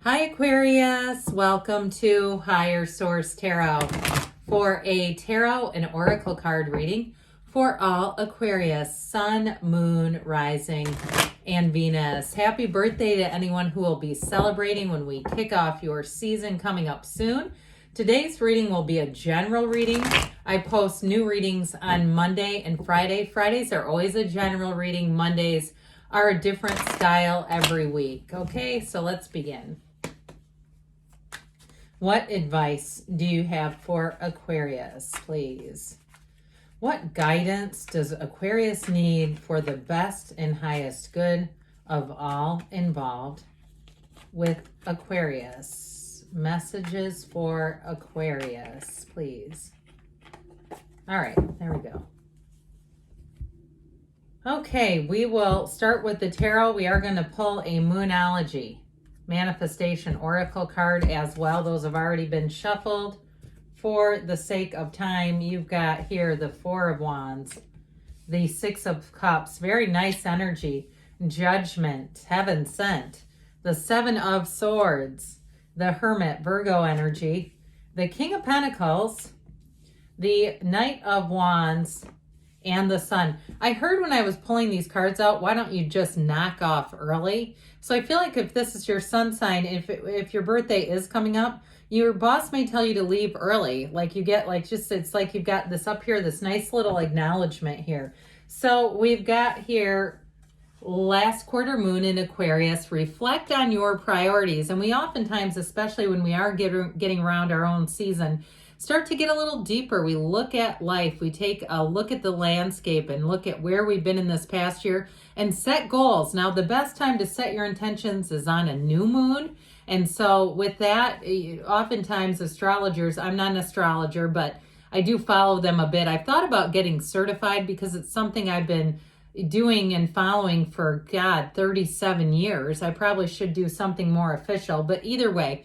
Hi Aquarius, welcome to Higher Source Tarot for a tarot and oracle card reading for all Aquarius, Sun, Moon, Rising, and Venus. Happy birthday to anyone who will be celebrating when we kick off your season coming up soon. Today's reading will be a general reading. I post new readings on Monday and Friday. Fridays are always a general reading. Mondays are a different style every week. Okay, so let's begin. What advice do you have for Aquarius, please? What guidance does Aquarius need for the best and highest good of all involved with Aquarius? Messages for Aquarius, please. All right, there we go. Okay, we will start with the tarot. We are going to pull a Moonology manifestation oracle card as well. Those have already been shuffled. For the sake of time, you've got here the Four of Wands, the Six of Cups, very nice energy, Judgment, Heaven Sent, the Seven of Swords, the Hermit, Virgo energy, the King of Pentacles, the Knight of Wands, and the Sun. I heard when I was pulling these cards out, why don't you just knock off early? So I feel like if this is your sun sign, if your birthday is coming up, your boss may tell you to leave early. Like you get it's like you've got this up here, this nice little acknowledgement here. So we've got here last quarter moon in Aquarius. Reflect on your priorities. And we oftentimes, especially when we are getting around our own season, start to get a little deeper. We look at life. We take a look at the landscape and look at where we've been in this past year and set goals. Now, the best time to set your intentions is on a new moon. And so with that, oftentimes astrologers, I'm not an astrologer, but I do follow them a bit. I've thought about getting certified because it's something I've been doing and following for, 37 years. I probably should do something more official, but either way,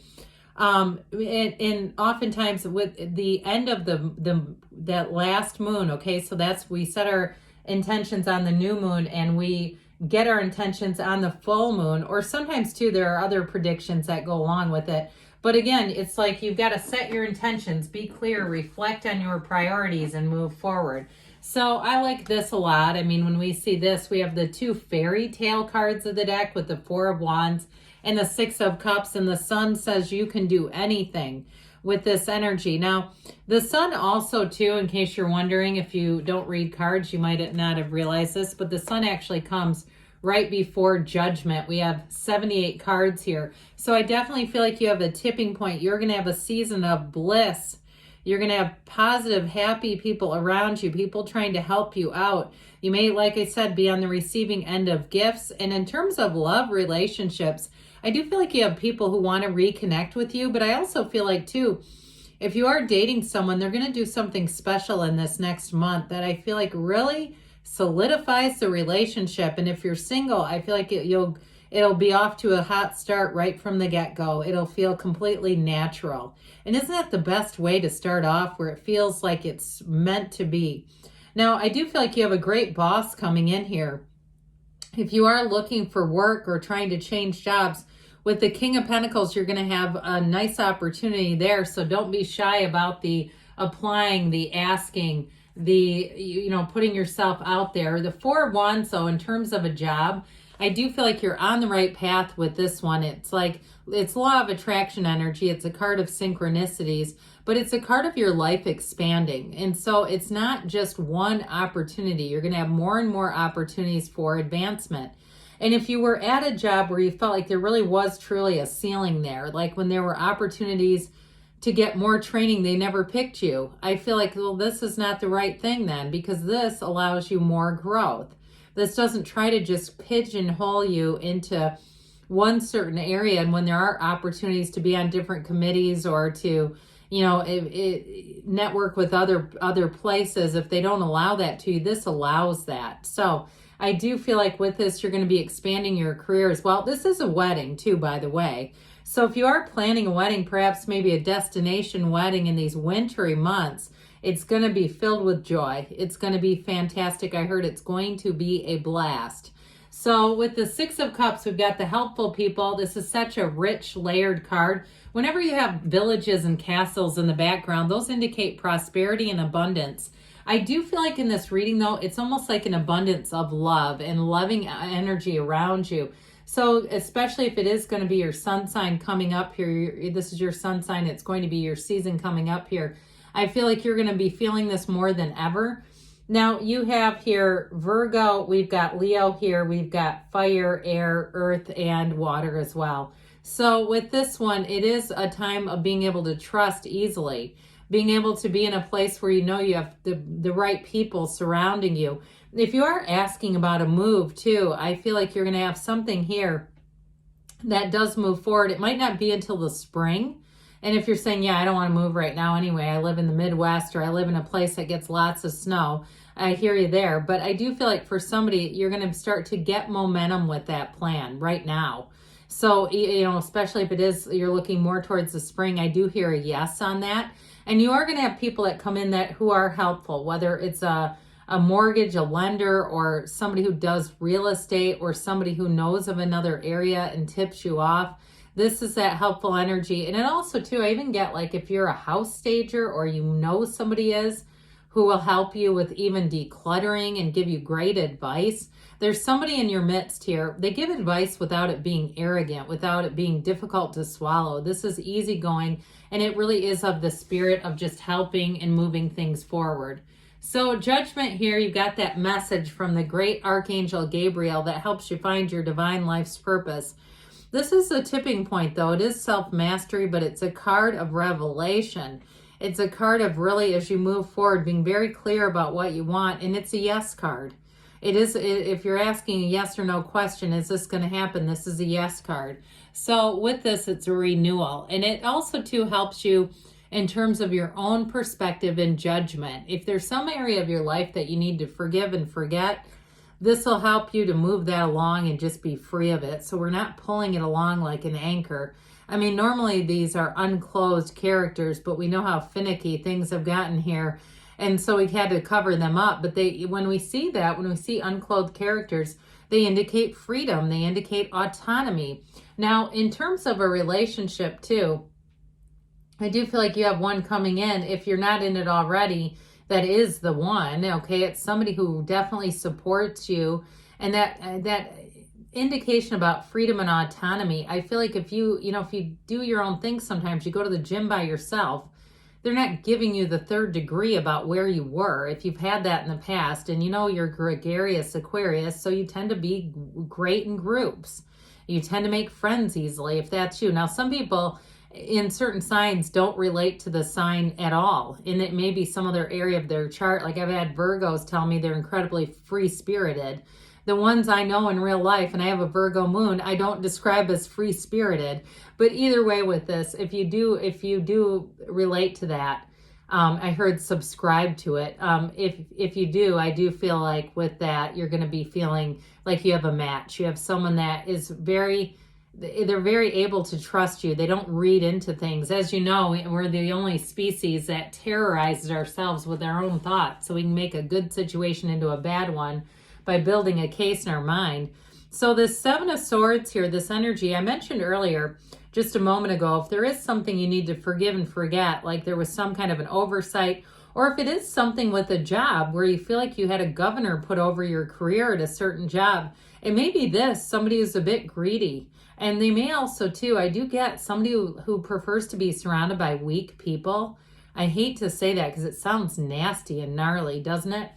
and oftentimes with the end of that last moon, okay, so we set our intentions on the new moon and we get our intentions on the full moon, or sometimes too there are other predictions that go along with it. But again, it's like you've got to set your intentions, be clear, reflect on your priorities, and move forward. So I like this a lot. I mean, when we see this, we have the two fairy tale cards of the deck with the Four of Wands and the Six of Cups, and the Sun says you can do anything with this energy. Now, the Sun also, too, in case you're wondering, if you don't read cards, you might not have realized this, but the Sun actually comes right before Judgment. We have 78 cards here. So I definitely feel like you have a tipping point. You're going to have a season of bliss. You're going to have positive, happy people around you, people trying to help you out. You may, like I said, be on the receiving end of gifts. And in terms of love relationships, I do feel like you have people who want to reconnect with you, but I also feel like, too, if you are dating someone, they're going to do something special in this next month that I feel like really solidifies the relationship. And if you're single, I feel like it'll be off to a hot start right from the get-go. It'll feel completely natural. And isn't that the best way to start off, where it feels like it's meant to be? Now, I do feel like you have a great boss coming in here. If you are looking for work or trying to change jobs, with the King of Pentacles, you're going to have a nice opportunity there. So don't be shy about the applying, the asking, the, putting yourself out there. The Four of Wands, so in terms of a job, I do feel like you're on the right path with this one. It's like, it's law of attraction energy. It's a card of synchronicities, but it's a card of your life expanding. And so it's not just one opportunity. You're going to have more and more opportunities for advancement. And if you were at a job where you felt like there really was truly a ceiling there, like when there were opportunities to get more training, they never picked you, I feel like, well, this is not the right thing then, because this allows you more growth. This doesn't try to just pigeonhole you into one certain area. And when there are opportunities to be on different committees or to, network with other places, if they don't allow that to you, this allows that. So I do feel like with this, you're going to be expanding your career as well. This is a wedding too, by the way. So if you are planning a wedding, perhaps maybe a destination wedding in these wintry months, it's going to be filled with joy. It's going to be fantastic. I heard it's going to be a blast. So with the Six of Cups, we've got the helpful people. This is such a rich, layered card. Whenever you have villages and castles in the background, those indicate prosperity and abundance. I do feel like in this reading, though, it's almost like an abundance of love and loving energy around you. So especially if it is going to be your sun sign coming up here, this is your sun sign, it's going to be your season coming up here. I feel like you're going to be feeling this more than ever. Now you have here Virgo, we've got Leo here, we've got fire, air, earth, and water as well. So with this one, it is a time of being able to trust easily, being able to be in a place where you know you have the right people surrounding you. If you are asking about a move too, I feel like you're going to have something here that does move forward. It might not be until the spring. And if you're saying, yeah, I don't want to move right now anyway, I live in the Midwest or I live in a place that gets lots of snow, I hear you there. But I do feel like for somebody, you're going to start to get momentum with that plan right now. So, you know, especially if it is, you're looking more towards the spring, I do hear a yes on that. And you are going to have people that come in that who are helpful, whether it's a mortgage, a lender, or somebody who does real estate, or somebody who knows of another area and tips you off. This is that helpful energy. And it also too, I even get like if you're a house stager or you know somebody is who will help you with even decluttering and give you great advice. There's somebody in your midst here. They give advice without it being arrogant, without it being difficult to swallow. This is easygoing, and it really is of the spirit of just helping and moving things forward. So Judgment here, you've got that message from the great Archangel Gabriel that helps you find your divine life's purpose. This is a tipping point, though. It is self-mastery, but it's a card of revelation. It's a card of really, as you move forward, being very clear about what you want, and it's a yes card. It is, if you're asking a yes or no question, is this going to happen? This is a yes card. So with this, it's a renewal. And it also, too, helps you in terms of your own perspective and judgment. If there's some area of your life that you need to forgive and forget, this will help you to move that along and just be free of it. So we're not pulling it along like an anchor. I mean, normally these are unclosed characters, but we know how finicky things have gotten here. And so we had to cover them up. But when we see that, when we see unclothed characters, they indicate freedom. They indicate autonomy. Now, in terms of a relationship too, I do feel like you have one coming in. If you're not in it already, that is the one, okay? It's somebody who definitely supports you. And that indication about freedom and autonomy, I feel like if you do your own thing sometimes, you go to the gym by yourself, they're not giving you the third degree about where you were. If you've had that in the past, and you know you're gregarious Aquarius, so you tend to be great in groups. You tend to make friends easily if that's you. Now, some people in certain signs don't relate to the sign at all, and it may be some other area of their chart. Like I've had Virgos tell me they're incredibly free-spirited. The ones I know in real life, and I have a Virgo moon, I don't describe as free-spirited. But either way with this, if you do relate to that, I heard subscribe to it. If you do, I do feel like with that, you're going to be feeling like you have a match. You have someone that is they're very able to trust you. They don't read into things. As you know, we're the only species that terrorizes ourselves with our own thoughts. So we can make a good situation into a bad one by building a case in our mind. So this Seven of Swords here, this energy, I mentioned earlier, just a moment ago, if there is something you need to forgive and forget, like there was some kind of an oversight, or if it is something with a job where you feel like you had a governor put over your career at a certain job, it may be this, somebody who's a bit greedy. And they may also, too, I do get somebody who prefers to be surrounded by weak people. I hate to say that because it sounds nasty and gnarly, doesn't it?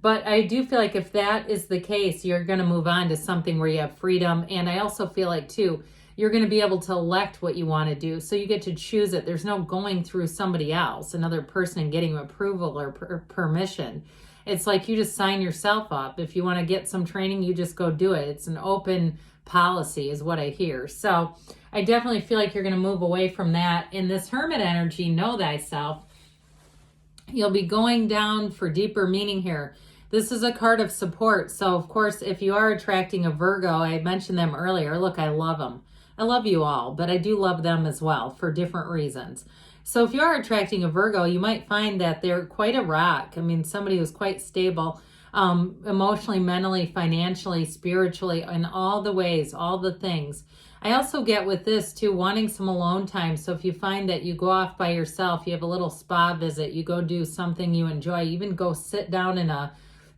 But I do feel like if that is the case, you're going to move on to something where you have freedom. And I also feel like, too, you're going to be able to elect what you want to do. So you get to choose it. There's no going through somebody else, another person, and getting approval or permission. It's like you just sign yourself up. If you want to get some training, you just go do it. It's an open policy is what I hear. So I definitely feel like you're going to move away from that. In this Hermit energy, know thyself, you'll be going down for deeper meaning here. This is a card of support. So of course, if you are attracting a Virgo, I mentioned them earlier. Look, I love them. I love you all, but I do love them as well for different reasons. So if you are attracting a Virgo, you might find that they're quite a rock. I mean, somebody who's quite stable. emotionally, mentally, financially, spiritually, in all the ways, all the things. I also get with this too, wanting some alone time. So if you find that you go off by yourself, you have a little spa visit, you go do something you enjoy, even go sit down in a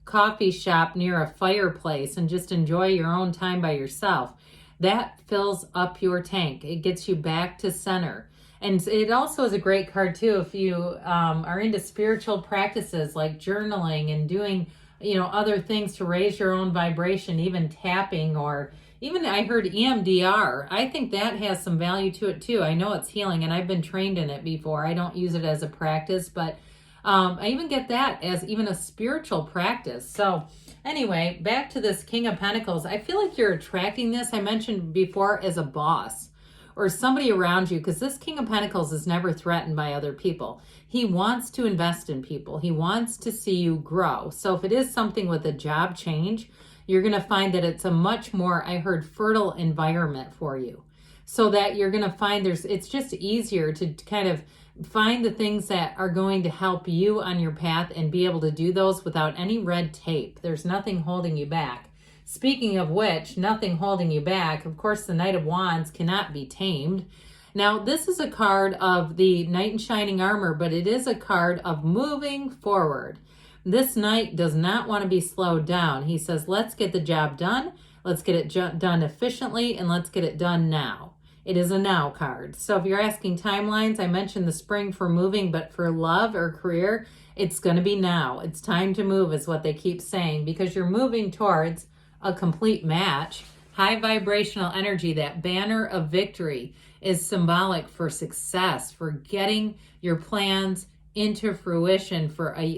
coffee shop near a fireplace and just enjoy your own time by yourself. That fills up your tank. It gets you back to center. And it also is a great card too if you are into spiritual practices like journaling and doing, other things to raise your own vibration, even tapping, or even I heard EMDR. I think that has some value to it too. I know it's healing and I've been trained in it before. I don't use it as a practice, but I even get that as even a spiritual practice. So anyway, back to this King of Pentacles. I feel like you're attracting this, I mentioned before, as a boss or somebody around you, because this King of Pentacles is never threatened by other people. He wants to invest in people. He wants to see you grow. So if it is something with a job change, you're going to find that it's a much more, I heard, fertile environment for you. So that you're going to find it's just easier to kind of find the things that are going to help you on your path and be able to do those without any red tape. There's nothing holding you back. Speaking of which, nothing holding you back. Of course, the Knight of Wands cannot be tamed. Now, this is a card of the Knight in Shining Armor, but it is a card of moving forward. This Knight does not want to be slowed down. He says, let's get the job done. Let's get it done efficiently, and let's get it done now. It is a now card. So if you're asking timelines, I mentioned the spring for moving, but for love or career, it's going to be now. It's time to move is what they keep saying, because you're moving towards a complete match. High vibrational energy, that banner of victory, is symbolic for success, for getting your plans into fruition.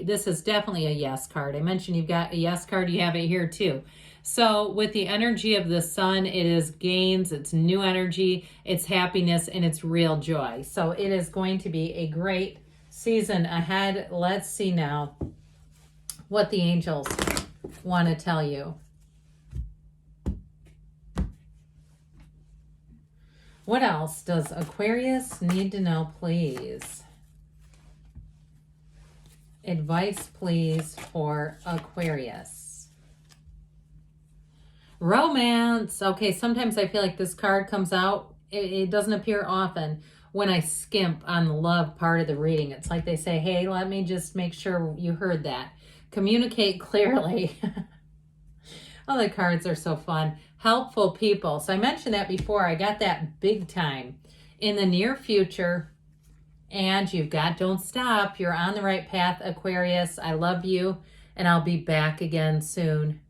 This is definitely a yes card. I mentioned you've got a yes card, you have it here too. So with the energy of the sun, it is gains, it's new energy, it's happiness, and it's real joy. So it is going to be a great season ahead. Let's see now what the angels want to tell you. What else does Aquarius need to know, please? Advice, please, for Aquarius. Romance. Okay, sometimes I feel like this card comes out. It doesn't appear often when I skimp on the love part of the reading. It's like they say, hey, let me just make sure you heard that. Communicate clearly. Oh, the cards are so fun. Helpful people. So I mentioned that before. I got that big time. In the near future, and you've got don't stop. You're on the right path, Aquarius. I love you, and I'll be back again soon.